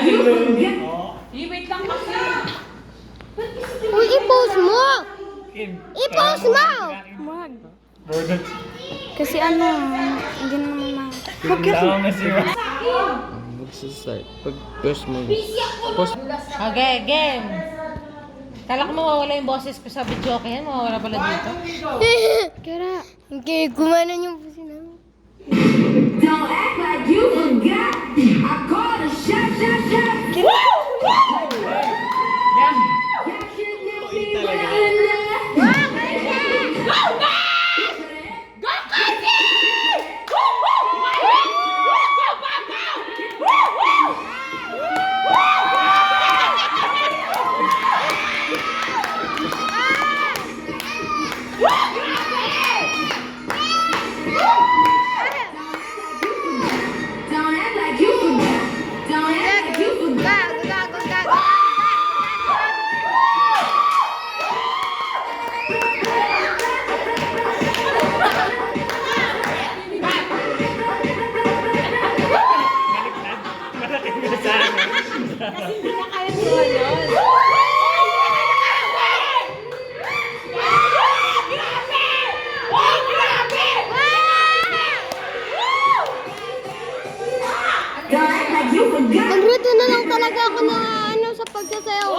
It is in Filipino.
you forget. Wait lang kasi. Uy, i-post mo! I-post mo! Wag. Burden. Kasi ano, hindi na naman ma... Tama na siya. Magsasay. Pag-post mo. Post. Okay, game. Kala ko mawawala yung boses ko sa video, kaya mawawala pala dito. Kira, hindi, gumanon yung pusi namin. Don't act like you forgot. I called a shot. Don't act like you forgot. Don't act like you forgot. Malaki na sa akin. Hindi na kaya ko yun. Don't act like you forgot. Nagreto na lang talaga ako na ano sa pagsasayaw.